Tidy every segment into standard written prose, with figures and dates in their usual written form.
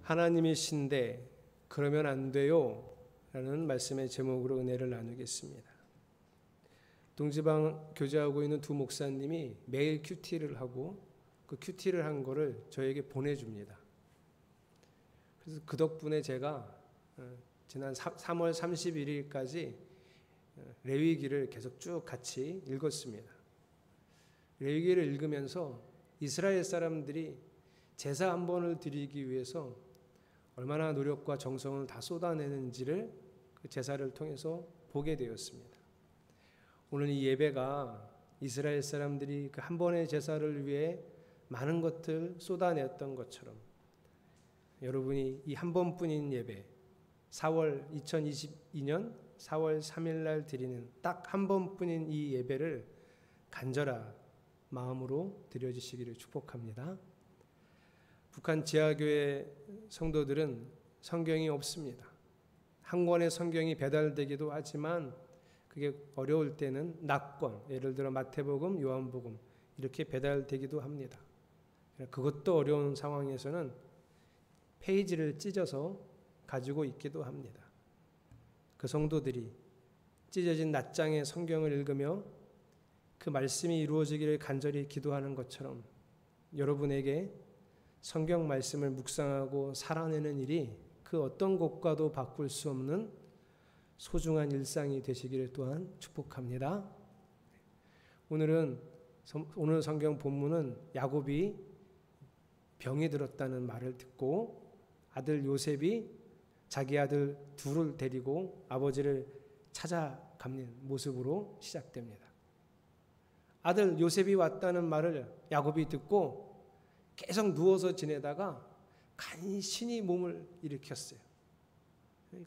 하나님이신데 그러면 안 돼요 라는 말씀의 제목으로 은혜를 나누겠습니다. 동지방 교제하고 있는 두 목사님이 매일 큐티를 하고 그 큐티를 한 거를 저에게 보내줍니다. 그래서 그 덕분에 제가 지난 3월 31일까지 레위기를 계속 쭉 같이 읽었습니다. 레위기를 읽으면서 이스라엘 사람들이 제사 한 번을 드리기 위해서 얼마나 노력과 정성을 다 쏟아내는지를 그 제사를 통해서 보게 되었습니다. 오늘 이 예배가 이스라엘 사람들이 그 한 번의 제사를 위해 많은 것들 쏟아냈던 것처럼 여러분이 이 한 번뿐인 예배 2022년 4월 3일 날 드리는 딱 한 번뿐인 이 예배를 간절한 마음으로 드려주시기를 축복합니다. 북한 지하교회 성도들은 성경이 없습니다. 한 권의 성경이 배달되기도 하지만 그게 어려울 때는 낙권, 예를 들어 마태복음, 요한복음 이렇게 배달되기도 합니다. 그것도 어려운 상황에서는 페이지를 찢어서 가지고 있기도 합니다. 그 성도들이 찢어진 낱장의 성경을 읽으며 그 말씀이 이루어지기를 간절히 기도하는 것처럼 여러분에게 성경 말씀을 묵상하고 살아내는 일이 그 어떤 것과도 바꿀 수 없는 소중한 일상이 되시기를 또한 축복합니다. 오늘 성경 본문은 야곱이 병이 들었다는 말을 듣고 아들 요셉이 자기 아들 둘을 데리고 아버지를 찾아가는 모습으로 시작됩니다. 아들 요셉이 왔다는 말을 야곱이 듣고 계속 누워서 지내다가 간신히 몸을 일으켰어요.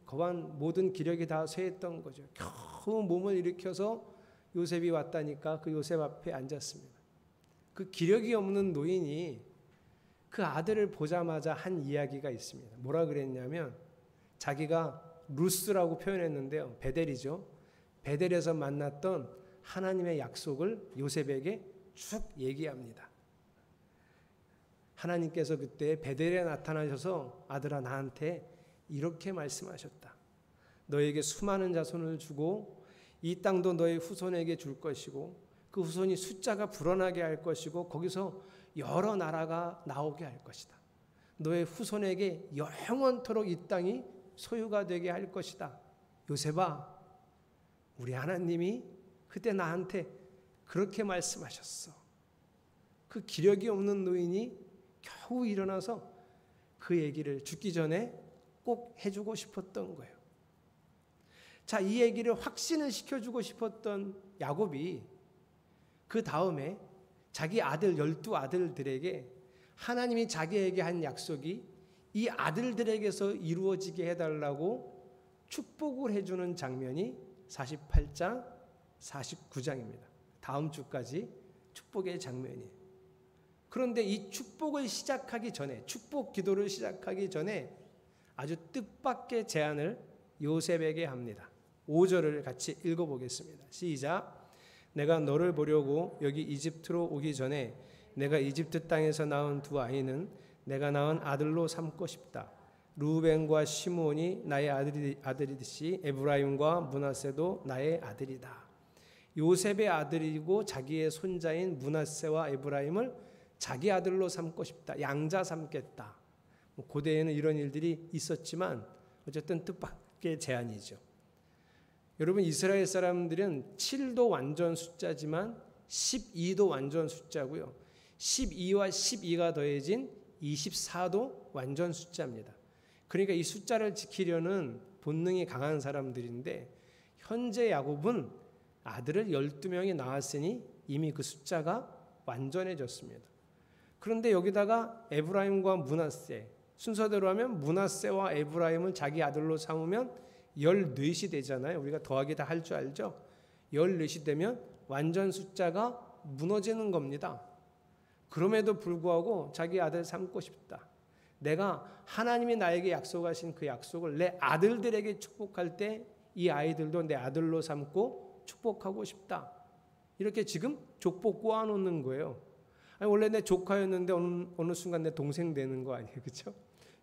거한 모든 기력이 다 쇠했던 거죠. 겨우 몸을 일으켜서 요셉이 왔다니까 그 요셉 앞에 앉았습니다. 그 기력이 없는 노인이 그 아들을 보자마자 한 이야기가 있습니다. 뭐라 그랬냐면 자기가 루스라고 표현했는데요. 베델이죠. 베델에서 만났던 하나님의 약속을 요셉에게 쭉 얘기합니다. 하나님께서 그때 베델에 나타나셔서 아들아 나한테 이렇게 말씀하셨다. 너에게 수많은 자손을 주고 이 땅도 너의 후손에게 줄 것이고 그 후손이 숫자가 불어나게 할 것이고 거기서 여러 나라가 나오게 할 것이다. 너의 후손에게 영원토록 이 땅이 소유가 되게 할 것이다. 요셉아, 우리 하나님이 그때 나한테 그렇게 말씀하셨어. 그 기력이 없는 노인이 겨우 일어나서 그 얘기를 죽기 전에 꼭 해주고 싶었던 거예요. 자, 이 얘기를 확신을 시켜주고 싶었던 야곱이 그 다음에 자기 아들 12아들들에게 하나님이 자기에게 한 약속이 이 아들들에게서 이루어지게 해달라고 축복을 해주는 장면이 48장, 49장입니다. 다음 주까지 축복의 장면이에요. 그런데 이 축복을 시작하기 전에, 축복 기도를 시작하기 전에 아주 뜻밖의 제안을 요셉에게 합니다. 5절을 같이 읽어보겠습니다. 시작. 내가 너를 보려고 여기 이집트로 오기 전에 내가 이집트 땅에서 낳은 두 아이는 내가 낳은 아들로 삼고 싶다. 루벤과 시므온이 나의 아들이듯이 에브라임과 므낫세도 나의 아들이다. 요셉의 아들이고 자기의 손자인 므낫세와 에브라임을 자기 아들로 삼고 싶다. 양자 삼겠다. 고대에는 이런 일들이 있었지만 어쨌든 뜻밖의 제안이죠. 여러분, 이스라엘 사람들은 7도 완전 숫자지만 12도 완전 숫자고요. 12와 12가 더해진 24도 완전 숫자입니다. 그러니까 이 숫자를 지키려는 본능이 강한 사람들인데 현재 야곱은 아들을 12명이 낳았으니 이미 그 숫자가 완전해졌습니다. 그런데 여기다가 에브라임과 므낫세, 순서대로 하면 므낫세와 에브라임을 자기 아들로 삼으면 14이 되잖아요. 우리가 더하기 다 할 줄 알죠? 14이 되면 완전 숫자가 무너지는 겁니다. 그럼에도 불구하고 자기 아들 삼고 싶다. 내가 하나님이 나에게 약속하신 그 약속을 내 아들들에게 축복할 때 이 아이들도 내 아들로 삼고 축복하고 싶다. 이렇게 지금 족보 꼬아놓는 거예요. 아니, 원래 내 조카였는데 어느 순간 내 동생 되는 거 아니에요, 그렇죠?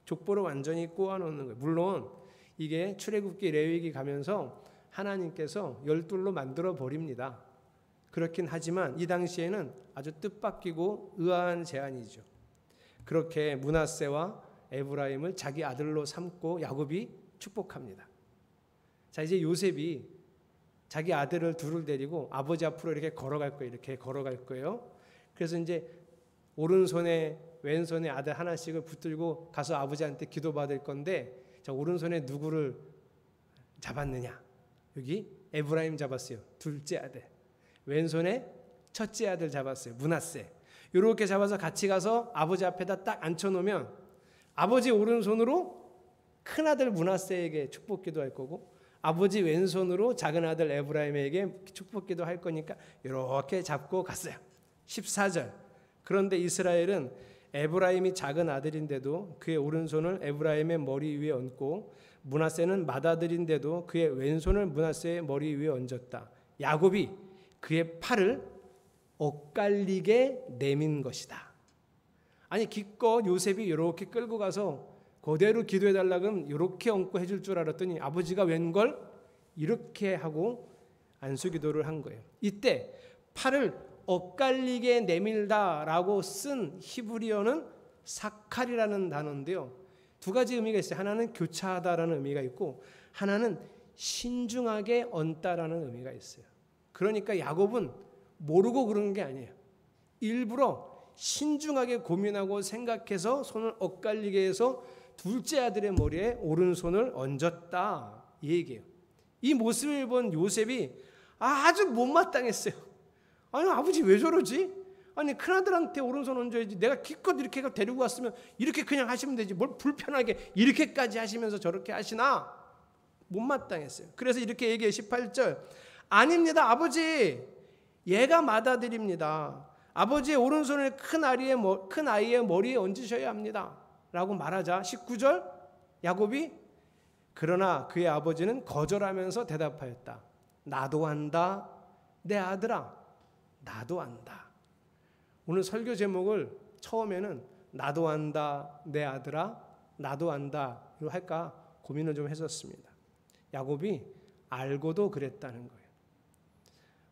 족보를 완전히 꼬아놓는 거예요. 물론 이게 출애굽기 레위기 가면서 하나님께서 열둘로 만들어 버립니다. 그렇긴 하지만 이 당시에는 아주 뜻밖이고 의아한 제안이죠. 그렇게 므낫세와 에브라임을 자기 아들로 삼고 야곱이 축복합니다. 자, 이제 요셉이 자기 아들을 둘을 데리고 아버지 앞으로 이렇게 걸어갈 거예요. 이렇게 걸어갈 거예요. 그래서 이제 오른손에 왼손에 아들 하나씩을 붙들고 가서 아버지한테 기도받을 건데, 자, 오른손에 누구를 잡았느냐? 여기 에브라임 잡았어요. 둘째 아들. 왼손에 첫째 아들 잡았어요. 므낫세. 이렇게 잡아서 같이 가서 아버지 앞에다 딱 앉혀놓으면 아버지 오른손으로 큰 아들 므낫세에게 축복 기도할 거고, 아버지 왼손으로 작은 아들 에브라임에게 축복 기도할 거니까 이렇게 잡고 갔어요. 14절. 그런데 이스라엘은 에브라임이 작은 아들인데도 그의 오른손을 에브라임의 머리 위에 얹고, 므낫세는 맏아들인데도 그의 왼손을 므낫세의 머리 위에 얹었다. 야곱이 그의 팔을 엇갈리게 내민 것이다. 아니, 기껏 요셉이 이렇게 끌고 가서 그대로 기도해달라 그러면 이렇게 얹고 해줄 줄 알았더니 아버지가 웬걸 이렇게 하고 안수기도를 한 거예요. 이때 팔을 엇갈리게 내밀다라고 쓴 히브리어는 사칼이라는 단어인데요. 두 가지 의미가 있어요. 하나는 교차하다라는 의미가 있고, 하나는 신중하게 얹다라는 의미가 있어요. 그러니까 야곱은 모르고 그런 게 아니에요. 일부러 신중하게 고민하고 생각해서 손을 엇갈리게 해서 둘째 아들의 머리에 오른손을 얹었다, 이 얘기예요. 이 모습을 본 요셉이 아주 못마땅했어요. 아니, 아버지 왜 저러지? 아니, 큰아들한테 오른손 얹어야지. 내가 기껏 이렇게 데리고 왔으면 이렇게 그냥 하시면 되지. 뭘 불편하게 이렇게까지 하시면서 저렇게 하시나? 못마땅했어요. 그래서 이렇게 얘기해. 18절. 아닙니다, 아버지. 얘가 맏아들입니다. 아버지의 오른손을 큰 아이의 머리에 얹으셔야 합니다. 라고 말하자 19절 야곱이 그러나 그의 아버지는 거절하면서 대답하였다. 나도 안다, 내 아들아. 나도 안다. 오늘 설교 제목을 처음에는 나도 안다, 내 아들아, 나도 안다 이거 할까 고민을 좀 했었습니다. 야곱이 알고도 그랬다는 거예요.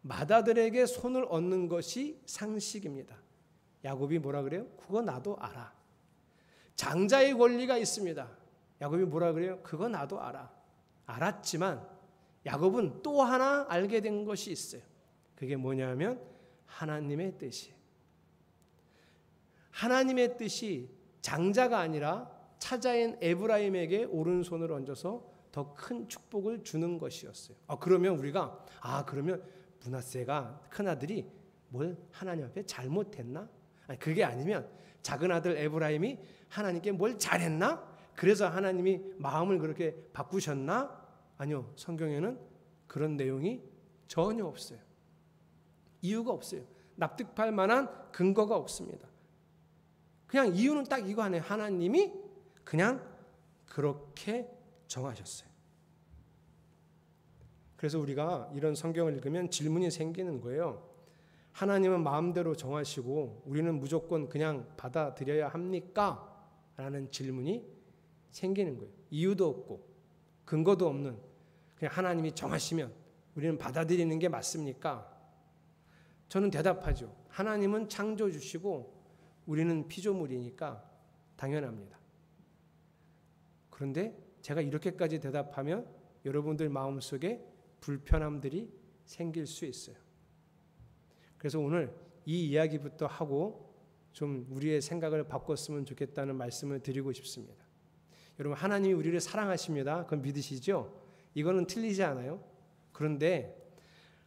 맏아들에게 손을 얹는 것이 상식입니다. 야곱이 뭐라 그래요? 그거 나도 알아. 장자의 권리가 있습니다. 야곱이 뭐라 그래요? 그거 나도 알아. 알았지만 야곱은 또 하나 알게 된 것이 있어요. 그게 뭐냐면 하나님의 뜻이. 하나님의 뜻이 장자가 아니라 차자인 에브라임에게 오른손을 얹어서 더 큰 축복을 주는 것이었어요. 그러면 우리가 그러면 므낫세가 큰아들이 뭘 하나님 앞에 잘못했나? 아니, 그게 아니면 작은 아들 에브라임이 하나님께 뭘 잘했나? 그래서 하나님이 마음을 그렇게 바꾸셨나? 아니요. 성경에는 그런 내용이 전혀 없어요. 이유가 없어요. 납득할 만한 근거가 없습니다. 그냥 이유는 딱 이거 하네요. 하나님이 그냥 그렇게 정하셨어요. 그래서 우리가 이런 성경을 읽으면 질문이 생기는 거예요. 하나님은 마음대로 정하시고 우리는 무조건 그냥 받아들여야 합니까? 라는 질문이 생기는 거예요. 이유도 없고 근거도 없는 그냥 하나님이 정하시면 우리는 받아들이는 게 맞습니까? 저는 대답하죠. 하나님은 창조주시고 우리는 피조물이니까 당연합니다. 그런데 제가 이렇게까지 대답하면 여러분들 마음속에 불편함들이 생길 수 있어요. 그래서 오늘 이 이야기부터 하고 좀 우리의 생각을 바꿨으면 좋겠다는 말씀을 드리고 싶습니다. 여러분, 하나님이 우리를 사랑하십니다. 그건 믿으시죠? 이거는 틀리지 않아요. 그런데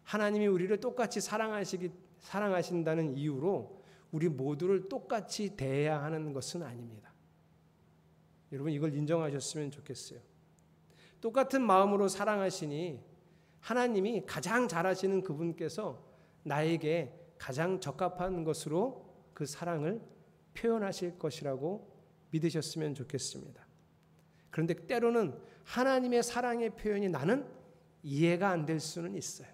하나님이 우리를 똑같이 사랑하신다는 이유로 우리 모두를 똑같이 대해야 하는 것은 아닙니다. 여러분, 이걸 인정하셨으면 좋겠어요. 똑같은 마음으로 사랑하시니 하나님이 가장 잘하시는 그분께서 나에게 가장 적합한 것으로 그 사랑을 표현하실 것이라고 믿으셨으면 좋겠습니다. 그런데 때로는 하나님의 사랑의 표현이 나는 이해가 안 될 수는 있어요.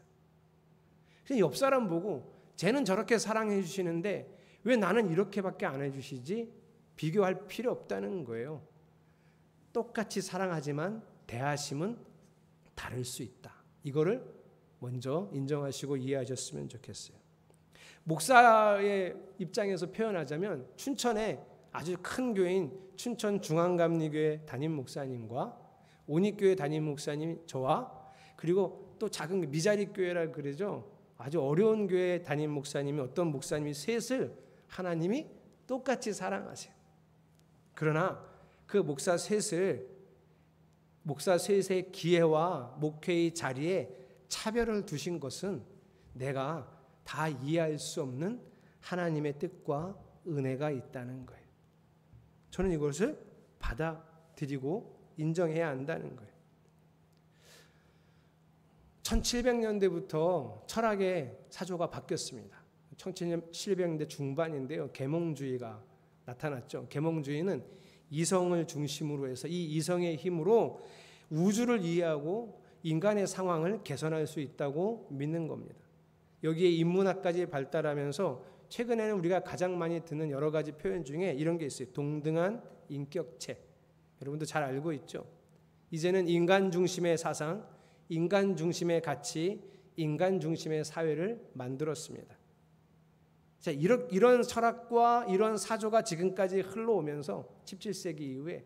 그냥 옆 사람 보고 쟤는 저렇게 사랑해 주시는데 왜 나는 이렇게밖에 안 해주시지? 비교할 필요 없다는 거예요. 똑같이 사랑하지만 대하심은 다를 수 있다. 이거를 먼저 인정하시고 이해하셨으면 좋겠어요. 목사의 입장에서 표현하자면 춘천에 아주 큰 교회인 춘천중앙감리교회 담임 목사님과 온익교회 담임 목사님 저와 그리고 또 작은 미자리 교회라 그러죠. 아주 어려운 교회 담임 목사님이 어떤 목사님이 셋을 하나님이 똑같이 사랑하세요. 그러나 그 목사 셋의 기회와 목회의 자리에 차별을 두신 것은 내가 다 이해할 수 없는 하나님의 뜻과 은혜가 있다는 거예요. 저는 이것을 받아들이고 인정해야 한다는 거예요. 1700년대부터 철학의 사조가 바뀌었습니다. 1700년대 중반인데요. 계몽주의가 나타났죠. 계몽주의는 이성을 중심으로 해서 이 이성의 힘으로 우주를 이해하고 인간의 상황을 개선할 수 있다고 믿는 겁니다. 여기에 인문학까지 발달하면서 최근에는 우리가 가장 많이 듣는 여러 가지 표현 중에 이런 게 있어요. 동등한 인격체. 여러분도 잘 알고 있죠. 이제는 인간 중심의 사상, 인간 중심의 가치, 인간 중심의 사회를 만들었습니다. 자, 이런 철학과 이런 사조가 지금까지 흘러오면서 17세기 이후에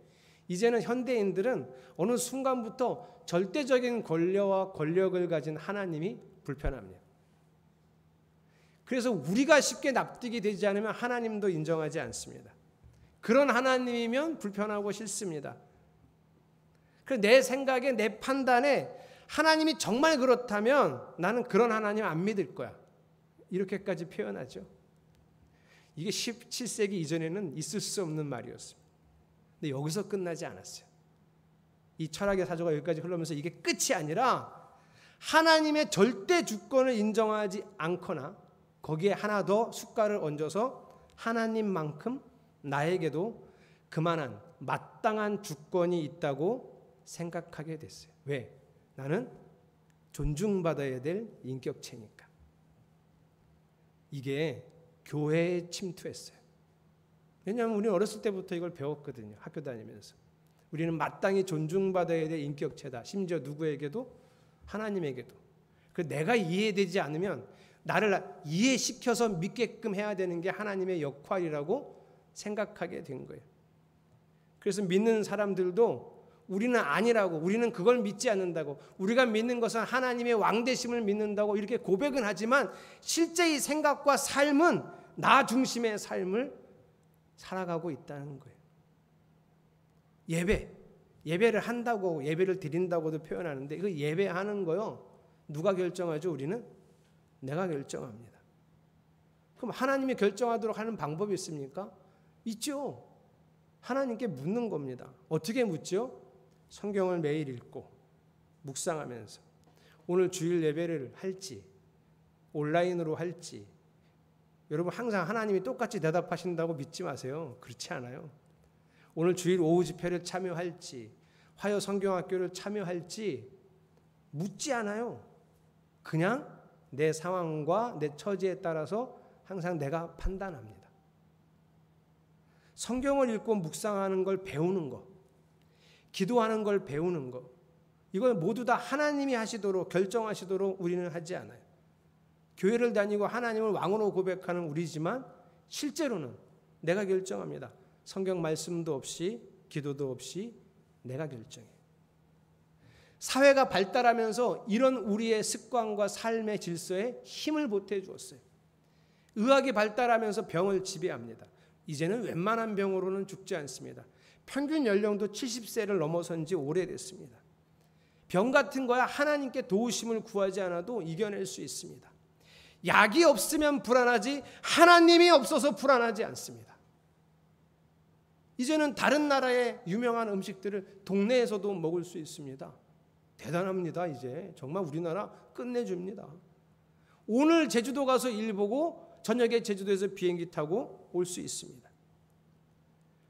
이제는 현대인들은 어느 순간부터 절대적인 권력과 권력을 가진 하나님이 불편합니다. 그래서 우리가 쉽게 납득이 되지 않으면 하나님도 인정하지 않습니다. 그런 하나님이면 불편하고 싫습니다. 그래서 내 생각에 내 판단에 하나님이 정말 그렇다면 나는 그런 하나님 안 믿을 거야. 이렇게까지 표현하죠. 이게 17세기 이전에는 있을 수 없는 말이었습니다. 근데 여기서 끝나지 않았어요. 이 철학의 사조가 여기까지 흘러오면서 이게 끝이 아니라 하나님의 절대 주권을 인정하지 않거나 거기에 하나 더 숟갈을 얹어서 하나님만큼 나에게도 그만한 마땅한 주권이 있다고 생각하게 됐어요. 왜? 나는 존중받아야 될 인격체니까. 이게 교회에 침투했어요. 왜냐하면 우리는 어렸을 때부터 이걸 배웠거든요. 학교 다니면서. 우리는 마땅히 존중받아야 될 인격체다. 심지어 누구에게도 하나님에게도. 내가 이해되지 않으면 나를 이해시켜서 믿게끔 해야 되는 게 하나님의 역할이라고 생각하게 된 거예요. 그래서 믿는 사람들도 우리는 아니라고, 우리는 그걸 믿지 않는다고, 우리가 믿는 것은 하나님의 왕되심을 믿는다고 이렇게 고백은 하지만 실제 이 생각과 삶은 나 중심의 삶을 살아가고 있다는 거예요. 예배를 한다고, 예배를 드린다고도 표현하는데 그 예배하는 거요. 누가 결정하죠? 우리는? 내가 결정합니다. 그럼 하나님이 결정하도록 하는 방법이 있습니까? 있죠. 하나님께 묻는 겁니다. 어떻게 묻죠? 성경을 매일 읽고 묵상하면서 오늘 주일 예배를 할지 온라인으로 할지 여러분 항상 하나님이 똑같이 대답하신다고 믿지 마세요. 그렇지 않아요. 오늘 주일 오후 집회를 참여할지 화요 성경학교를 참여할지 묻지 않아요. 그냥 내 상황과 내 처지에 따라서 항상 내가 판단합니다. 성경을 읽고 묵상하는 걸 배우는 거, 기도하는 걸 배우는 거, 이걸 모두 다 하나님이 하시도록 결정하시도록 우리는 하지 않아요. 교회를 다니고 하나님을 왕으로 고백하는 우리지만 실제로는 내가 결정합니다. 성경 말씀도 없이 기도도 없이 내가 결정해요. 사회가 발달하면서 이런 우리의 습관과 삶의 질서에 힘을 보태 주었어요. 의학이 발달하면서 병을 지배합니다. 이제는 웬만한 병으로는 죽지 않습니다. 평균 연령도 70세를 넘어선 지 오래됐습니다. 병 같은 거야 하나님께 도우심을 구하지 않아도 이겨낼 수 있습니다. 약이 없으면 불안하지 하나님이 없어서 불안하지 않습니다. 이제는 다른 나라의 유명한 음식들을 동네에서도 먹을 수 있습니다. 대단합니다. 이제 정말 우리나라 끝내줍니다. 오늘 제주도 가서 일 보고 저녁에 제주도에서 비행기 타고 올 수 있습니다.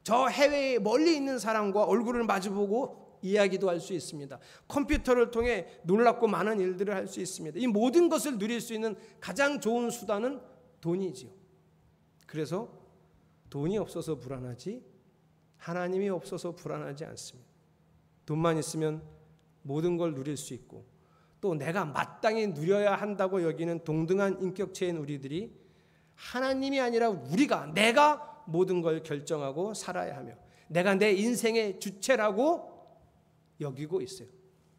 저 해외에 멀리 있는 사람과 얼굴을 마주보고 이야기도 할 수 있습니다. 컴퓨터를 통해 놀랍고 많은 일들을 할 수 있습니다. 이 모든 것을 누릴 수 있는 가장 좋은 수단은 돈이지요. 그래서 돈이 없어서 불안하지 하나님이 없어서 불안하지 않습니다. 돈만 있으면 모든 걸 누릴 수 있고 또 내가 마땅히 누려야 한다고 여기는 동등한 인격체인 우리들이 하나님이 아니라 내가 모든 걸 결정하고 살아야 하며 내가 내 인생의 주체라고 여기고 있어요.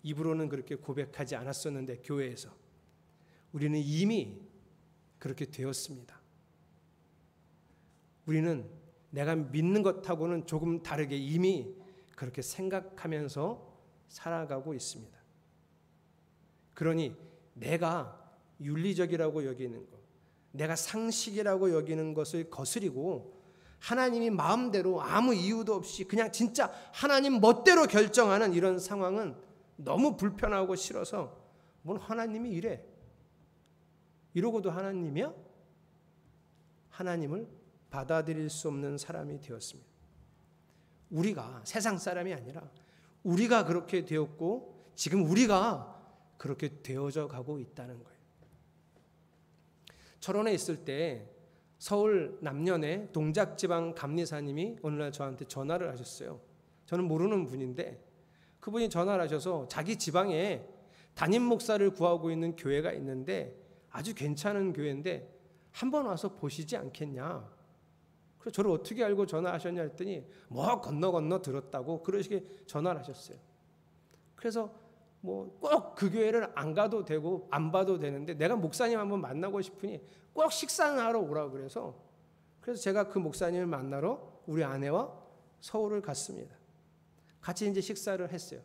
입으로는 그렇게 고백하지 않았었는데 교회에서 우리는 이미 그렇게 되었습니다. 우리는 내가 믿는 것하고는 조금 다르게 이미 그렇게 생각하면서 살아가고 있습니다. 그러니 내가 윤리적이라고 여기는 것, 내가 상식이라고 여기는 것을 거스리고 하나님이 마음대로 아무 이유도 없이 그냥 진짜 하나님 멋대로 결정하는 이런 상황은 너무 불편하고 싫어서 뭘 하나님이 이래? 이러고도 하나님이야? 하나님을 받아들일 수 없는 사람이 되었습니다. 우리가 세상 사람이 아니라 우리가 그렇게 되었고 지금 우리가 그렇게 되어져 가고 있다는 거예요. 철원에 있을 때 서울 남년의 동작지방 감리사님이 어느 날 저한테 전화를 하셨어요. 저는 모르는 분인데 그분이 전화를 하셔서 자기 지방에 담임 목사를 구하고 있는 교회가 있는데 아주 괜찮은 교회인데 한번 와서 보시지 않겠냐. 그래서 저를 어떻게 알고 전화하셨냐 했더니 뭐 건너 들었다고 그러시게 전화를 하셨어요. 그래서 뭐 꼭 그 교회를 안 가도 되고 안 봐도 되는데 내가 목사님 한번 만나고 싶으니 꼭 식사는 하러 오라고 그래서 제가 그 목사님을 만나러 우리 아내와 서울을 갔습니다. 같이 이제 식사를 했어요.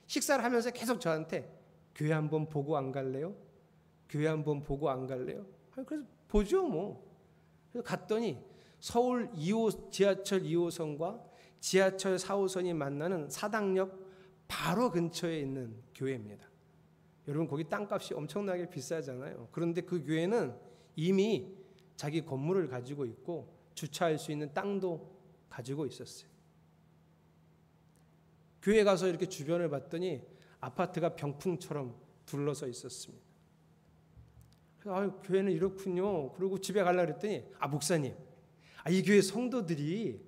식사를 하면서 계속 저한테 교회 한번 보고 안 갈래요? 교회 한번 보고 안 갈래요? 그래서 보죠 뭐. 그래서 갔더니 서울 지하철 2호선과 지하철 4호선이 만나는 사당역 바로 근처에 있는 교회입니다. 여러분 거기 땅값이 엄청나게 비싸잖아요. 그런데 그 교회는 이미 자기 건물을 가지고 있고 주차할 수 있는 땅도 가지고 있었어요. 교회 가서 이렇게 주변을 봤더니 아파트가 병풍처럼 둘러서 있었습니다. 그래서 교회는 이렇군요. 그리고 집에 가려고 그랬더니 목사님, 이 교회 성도들이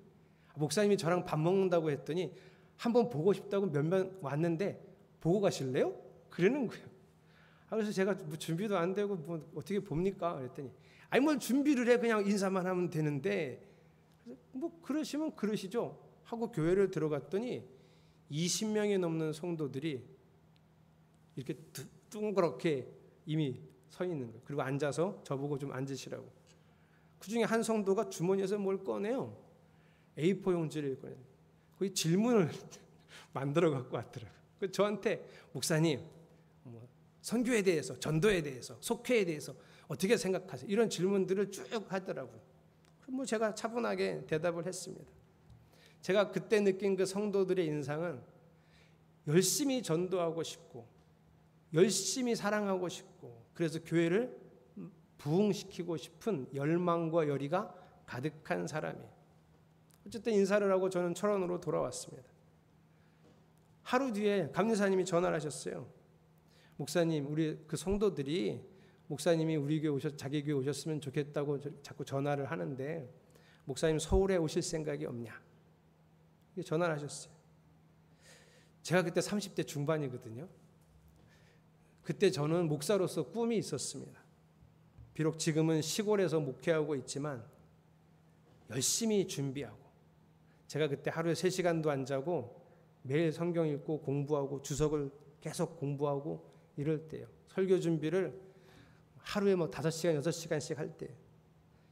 목사님이 저랑 밥 먹는다고 했더니 한번 보고 싶다고 몇 명 왔는데 보고 가실래요? 그러는 거예요. 그래서 제가 뭐 준비도 안 되고 뭐 어떻게 봅니까? 그랬더니 뭘 준비를 해 그냥 인사만 하면 되는데 뭐 그러시면 그러시죠 하고 교회를 들어갔더니 20명이 넘는 성도들이 이렇게 둥그렇게 이미 서 있는 거예요. 그리고 앉아서 저보고 좀 앉으시라고. 그중에 한 성도가 주머니에서 뭘 꺼내요. A4 용지를 꺼내요. 거기 질문을 만들어 갖고 왔더라고요. 저한테 목사님 선교에 대해서, 전도에 대해서, 속회에 대해서 어떻게 생각하세요? 이런 질문들을 쭉 하더라고요. 그럼 제가 차분하게 대답을 했습니다. 제가 그때 느낀 그 성도들의 인상은 열심히 전도하고 싶고 열심히 사랑하고 싶고 그래서 교회를 부흥시키고 싶은 열망과 열의가 가득한 사람이에요. 어쨌든 인사를 하고 저는 철원으로 돌아왔습니다. 하루 뒤에 감리사님이 전화를 하셨어요. 목사님, 우리 그 성도들이 목사님이 우리 교회 자기 교회 오셨으면 좋겠다고 자꾸 전화를 하는데 목사님 서울에 오실 생각이 없냐? 전화를 하셨어요. 제가 그때 30대 중반이거든요. 그때 저는 목사로서 꿈이 있었습니다. 비록 지금은 시골에서 목회하고 있지만 열심히 준비하고 제가 그때 하루에 3시간도 안 자고 매일 성경 읽고 공부하고 주석을 계속 공부하고 이럴 때요. 설교 준비를 하루에 5시간, 6시간씩 할 때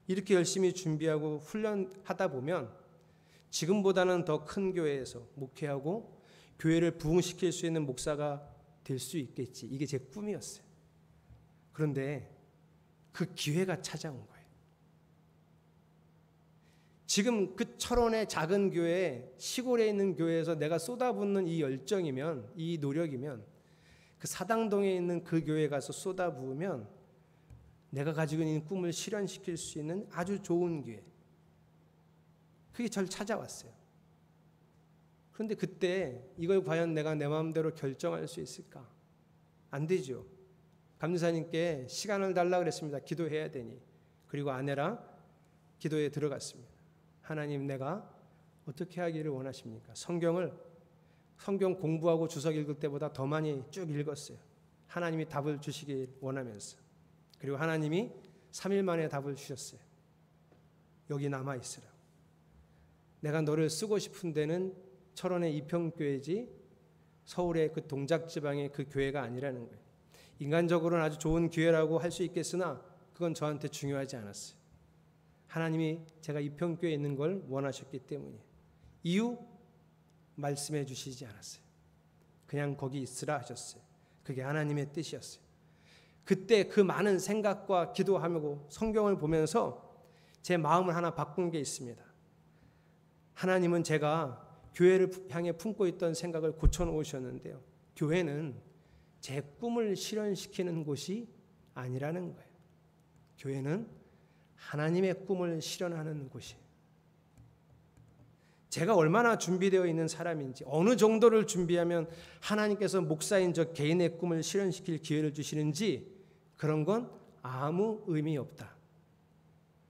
이렇게 열심히 준비하고 훈련하다 보면 지금보다는 더 큰 교회에서 목회하고 교회를 부흥시킬 수 있는 목사가 될 수 있겠지. 이게 제 꿈이었어요. 그런데 그 기회가 찾아온 거예요. 지금 그 철원의 작은 교회, 시골에 있는 교회에서 내가 쏟아붓는 이 열정이면, 이 노력이면 그 사당동에 있는 그 교회에 가서 쏟아부으면 내가 가지고 있는 꿈을 실현시킬 수 있는 아주 좋은 기회. 그게 저를 찾아왔어요. 그런데 그때 이걸 과연 내가 내 마음대로 결정할 수 있을까? 안 되죠. 감리사님께 시간을 달라고 그랬습니다. 기도해야 되니. 그리고 아내랑 기도에 들어갔습니다. 하나님, 내가 어떻게 하기를 원하십니까? 성경을 성경 공부하고 주석 읽을 때보다 더 많이 쭉 읽었어요. 하나님이 답을 주시길 원하면서. 그리고 하나님이 3일 만에 답을 주셨어요. 여기 남아있으라. 내가 너를 쓰고 싶은 데는 철원의 이평교회지 서울의 그 동작지방의 그 교회가 아니라는 거예요. 인간적으로는 아주 좋은 교회라고 할 수 있겠으나 그건 저한테 중요하지 않았어요. 하나님이 제가 이평교회에 있는 걸 원하셨기 때문이에요. 이유 말씀해 주시지 않았어요. 그냥 거기 있으라 하셨어요. 그게 하나님의 뜻이었어요. 그때 그 많은 생각과 기도하고 성경을 보면서 제 마음을 하나 바꾼 게 있습니다. 하나님은 제가 교회를 향해 품고 있던 생각을 고쳐놓으셨는데요. 교회는 제 꿈을 실현시키는 곳이 아니라는 거예요. 교회는 하나님의 꿈을 실현하는 곳이에요. 제가 얼마나 준비되어 있는 사람인지, 어느 정도를 준비하면 하나님께서 목사인 저 개인의 꿈을 실현시킬 기회를 주시는지 그런 건 아무 의미 없다.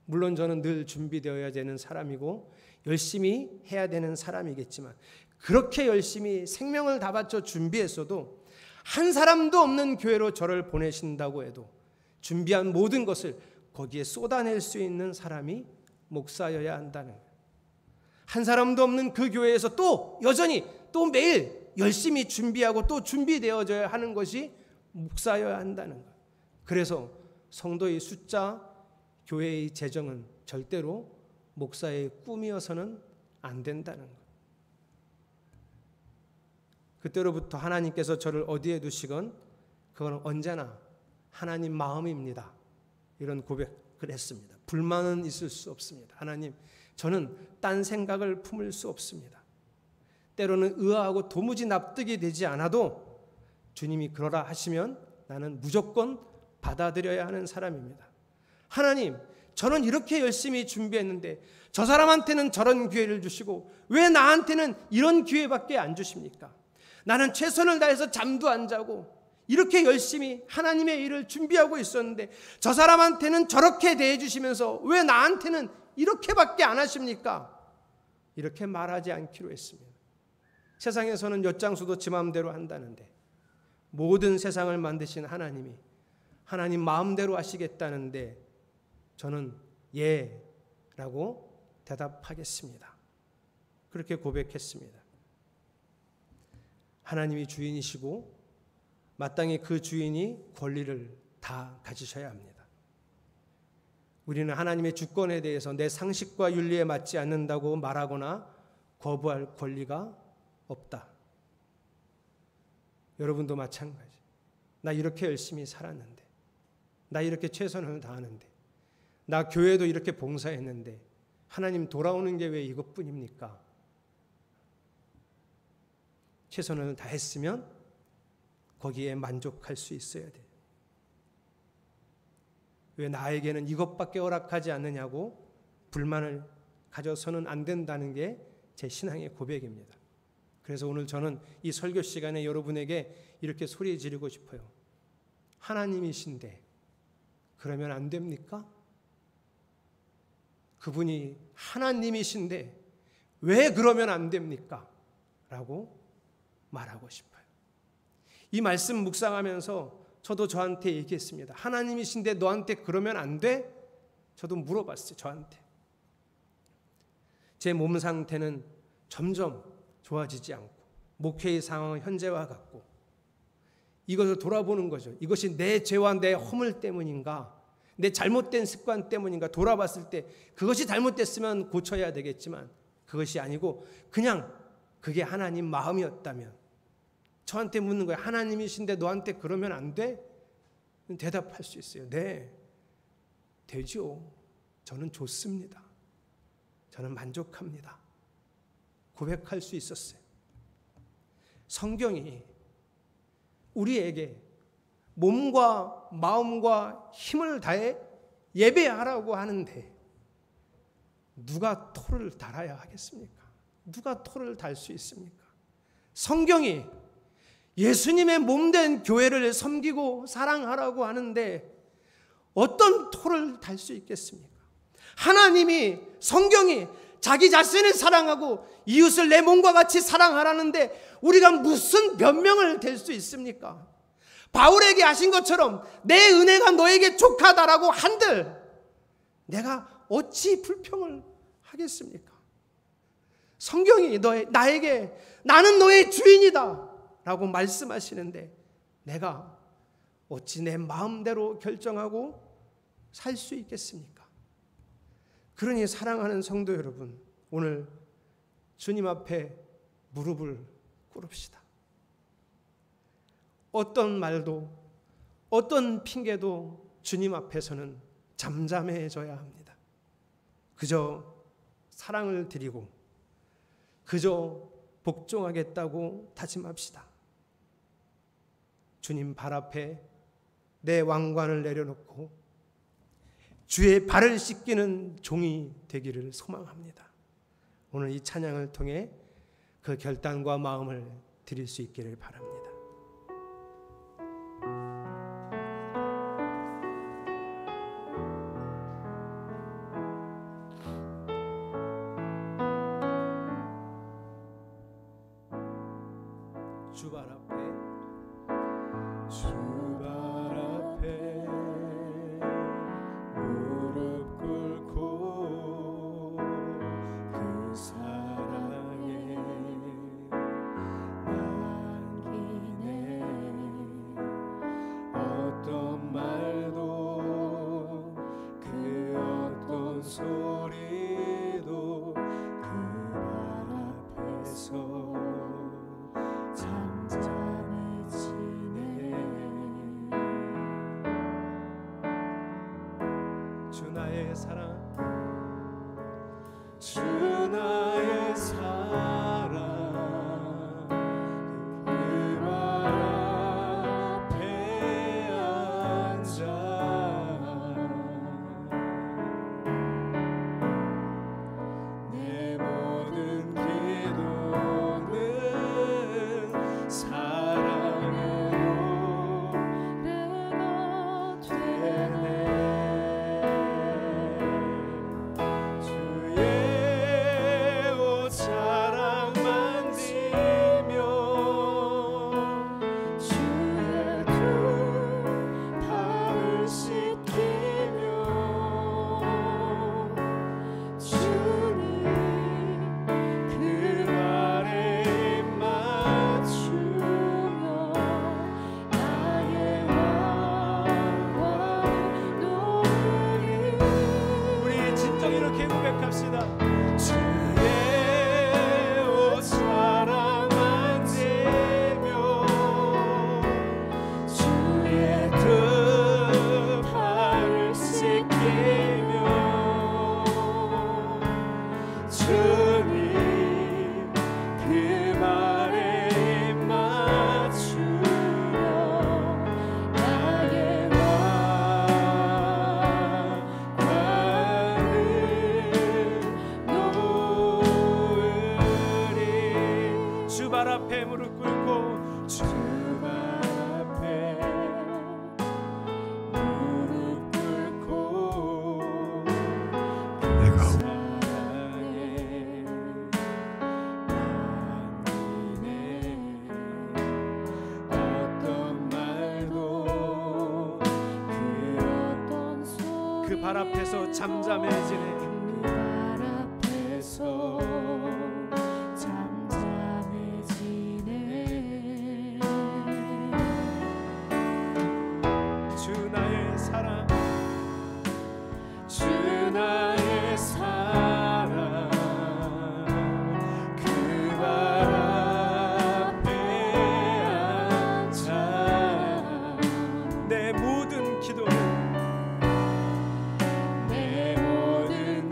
물론 저는 늘 준비되어야 되는 사람이고 열심히 해야 되는 사람이겠지만 그렇게 열심히 생명을 다 바쳐 준비했어도 한 사람도 없는 교회로 저를 보내신다고 해도 준비한 모든 것을 거기에 쏟아낼 수 있는 사람이 목사여야 한다는 거예요. 한 사람도 없는 그 교회에서 또 여전히 또 매일 열심히 준비하고 또 준비되어져야 하는 것이 목사여야 한다는 거예요. 그래서 성도의 숫자, 교회의 재정은 절대로 목사의 꿈이어서는 안 된다는 거예요. 그때로부터 하나님께서 저를 어디에 두시건 그건 언제나 하나님 마음입니다. 이런 고백을 했습니다. 불만은 있을 수 없습니다. 하나님, 저는 딴 생각을 품을 수 없습니다. 때로는 의아하고 도무지 납득이 되지 않아도 주님이 그러라 하시면 나는 무조건 받아들여야 하는 사람입니다. 하나님, 저는 이렇게 열심히 준비했는데 저 사람한테는 저런 기회를 주시고 왜 나한테는 이런 기회밖에 안 주십니까? 나는 최선을 다해서 잠도 안 자고 이렇게 열심히 하나님의 일을 준비하고 있었는데 저 사람한테는 저렇게 대해 주시면서 왜 나한테는 이렇게밖에 안 하십니까? 이렇게 말하지 않기로 했습니다. 세상에서는 엿장수도 지 마음대로 한다는데 모든 세상을 만드신 하나님이 하나님 마음대로 하시겠다는데 저는 예라고 대답하겠습니다. 그렇게 고백했습니다. 하나님이 주인이시고 마땅히 그 주인이 권리를 다 가지셔야 합니다. 우리는 하나님의 주권에 대해서 내 상식과 윤리에 맞지 않는다고 말하거나 거부할 권리가 없다. 여러분도 마찬가지. 나 이렇게 열심히 살았는데, 나 이렇게 최선을 다하는데, 나 교회도 이렇게 봉사했는데 하나님 돌아오는 게 왜 이것뿐입니까? 최선을 다했으면 거기에 만족할 수 있어야 돼요. 왜 나에게는 이것밖에 허락하지 않느냐고 불만을 가져서는 안 된다는 게 제 신앙의 고백입니다. 그래서 오늘 저는 이 설교 시간에 여러분에게 이렇게 소리 지르고 싶어요. 하나님이신데 그러면 안 됩니까? 그분이 하나님이신데 왜 그러면 안 됩니까? 라고 말하고 싶어요. 이 말씀 묵상하면서 저도 저한테 얘기했습니다. 하나님이신데 너한테 그러면 안 돼? 저도 물어봤어요. 저한테. 제 몸 상태는 점점 좋아지지 않고 목회의 상황은 현재와 같고 이것을 돌아보는 거죠. 이것이 내 죄와 내 허물 때문인가? 내 잘못된 습관 때문인가? 돌아봤을 때 그것이 잘못됐으면 고쳐야 되겠지만 그것이 아니고 그냥 그게 하나님 마음이었다면 저한테 묻는 거예요. 하나님이신데 너한테 그러면 안 돼? 대답할 수 있어요. 네, 되죠. 저는 좋습니다. 저는 만족합니다. 고백할 수 있었어요. 성경이 우리에게 몸과 마음과 힘을 다해 예배하라고 하는데 누가 토를 달아야 하겠습니까? 누가 토를 달 수 있습니까? 성경이 예수님의 몸된 교회를 섬기고 사랑하라고 하는데 어떤 토를 달 수 있겠습니까? 하나님이 성경이 자기 자신을 사랑하고 이웃을 내 몸과 같이 사랑하라는데 우리가 무슨 변명을 댈 수 있습니까? 바울에게 하신 것처럼 내 은혜가 너에게 족하다라고 한들 내가 어찌 불평을 하겠습니까? 성경이 나에게 나는 너의 주인이다 라고 말씀하시는데 내가 어찌 내 마음대로 결정하고 살 수 있겠습니까? 그러니 사랑하는 성도 여러분, 오늘 주님 앞에 무릎을 꿇읍시다. 어떤 말도 어떤 핑계도 주님 앞에서는 잠잠해져야 합니다. 그저 사랑을 드리고 그저 복종하겠다고 다짐합시다. 주님 발 앞에 내 왕관을 내려놓고 주의 발을 씻기는 종이 되기를 소망합니다. 오늘 이 찬양을 통해 그 결단과 마음을 드릴 수 있기를 바랍니다. 주 발 앞에 무릎 꿇고 그 사랑에 남기네. 어떤 말도 그 어떤 소리도 그 발 앞에서 주 나의 사랑, 주 나의 사랑 그 발 앞에 앉아 내 모든 기도는 사랑으로 내가 되네. 이렇게 고백합시다. 주의 옷 사랑 만지며 주의 두 발을 씻기며 주님 그 발에 입 맞추며 나의 주 발 앞에 무릎 꿇고 주 발 앞에 무릎 꿇고 그 사랑에 남기네. 어떤 말도 그 어떤 소리 그 발 앞에서 잠잠해지네. 그 발 앞에서 주 나의 사랑, 주 나의 사랑 그 발 앞에 앉아 내 모든 기도는 내 모든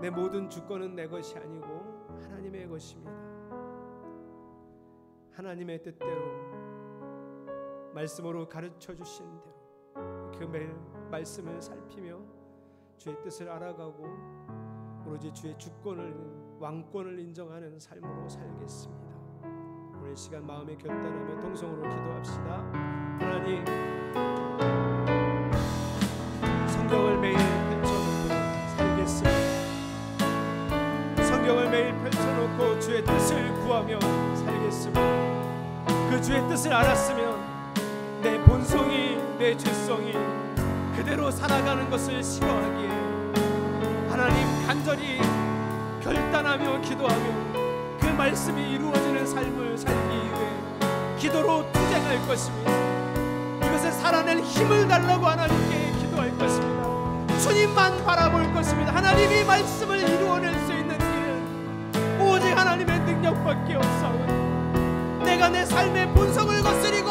내 모든 주권은 내 것이 아니고 하나님의 것입니다. 하나님의 뜻대로 말씀으로 가르쳐 주신 대로 그 매일 말씀을 살피며 주의 뜻을 알아가고 오로지 주의 주권을 왕권을 인정하는 삶으로 살겠습니다. 오늘 시간 마음에 결단하며 동성으로 기도합시다. 하나님, 성경을 매일 펼쳐놓고 살겠습니다. 성경을 매일 펼쳐놓고 주의 뜻을 구하며 살겠습니다. 그 주의 뜻을 알았으면 내 본성이, 내 죄성이 그대로 살아가는 것을 싫어하기에 하나님 간절히 결단하며 기도하며 그 말씀이 이루어지는 삶을 살기 위해 기도로 투쟁할 것입니다. 이것을 살아낼 힘을 달라고 하나님께 기도할 것입니다. 주님만 바라볼 것입니다. 하나님이 말씀을 이루어낼 수 있는 길은 오직 하나님의 능력밖에 없사오니 내가 내 삶의 본성을 거스리고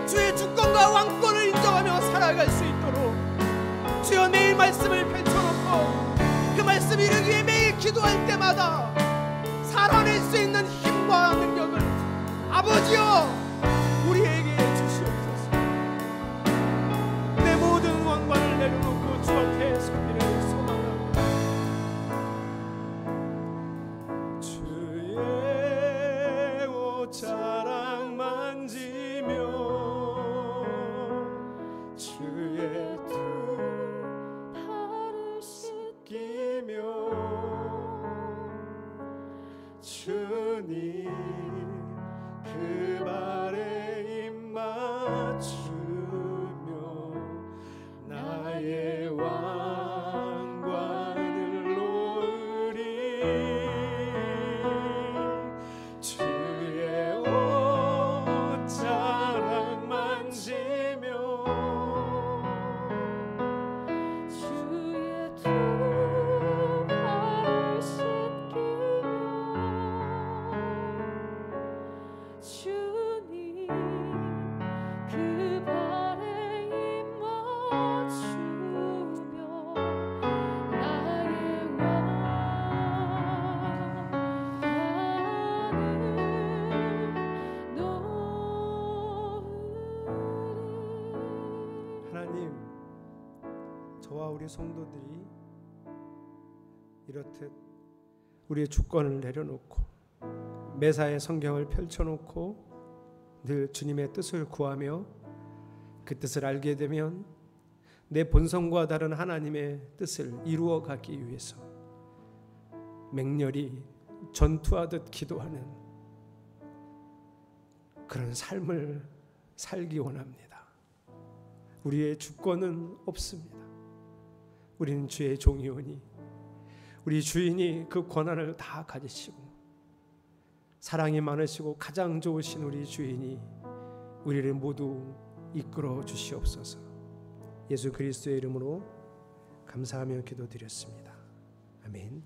주의 주권과 왕권을 인정하며 살아갈 수 있도록 주여 매일 말씀을 펼쳐놓고 그 말씀 이루기 위해 매일 기도할 때마다 살아낼 수 있는 힘과 능력을 아버지여 우리에게 주시옵소서. 내 모든 왕관을 내려놓고 주 앞에 서기를 소망합니다. 주의 옷자락 만지며 주의 두 발을 씻기며 주님 그 발에 입 맞추며 나의 왕관을 놓으리. 주의 옷자락 만지며 주의 두 발을 씻기며 주님 그 발에 입 맞추며 나의 왕관을 놓으리. 하나님, 저와 우리 성도들이 이렇듯 우리의 주권을 내려놓고 매사에 성경을 펼쳐놓고 늘 주님의 뜻을 구하며 그 뜻을 알게 되면 내 본성과 다른 하나님의 뜻을 이루어가기 위해서 맹렬히 전투하듯 기도하는 그런 삶을 살기 원합니다. 우리의 주권은 없습니다. 우리는 주의 종이오니 우리 주인이 그 권한을 다 가지시고 사랑이 많으시고 가장 좋으신 우리 주인이 우리를 모두 이끌어 주시옵소서. 예수 그리스도의 이름으로 감사하며 기도드렸습니다. 아멘.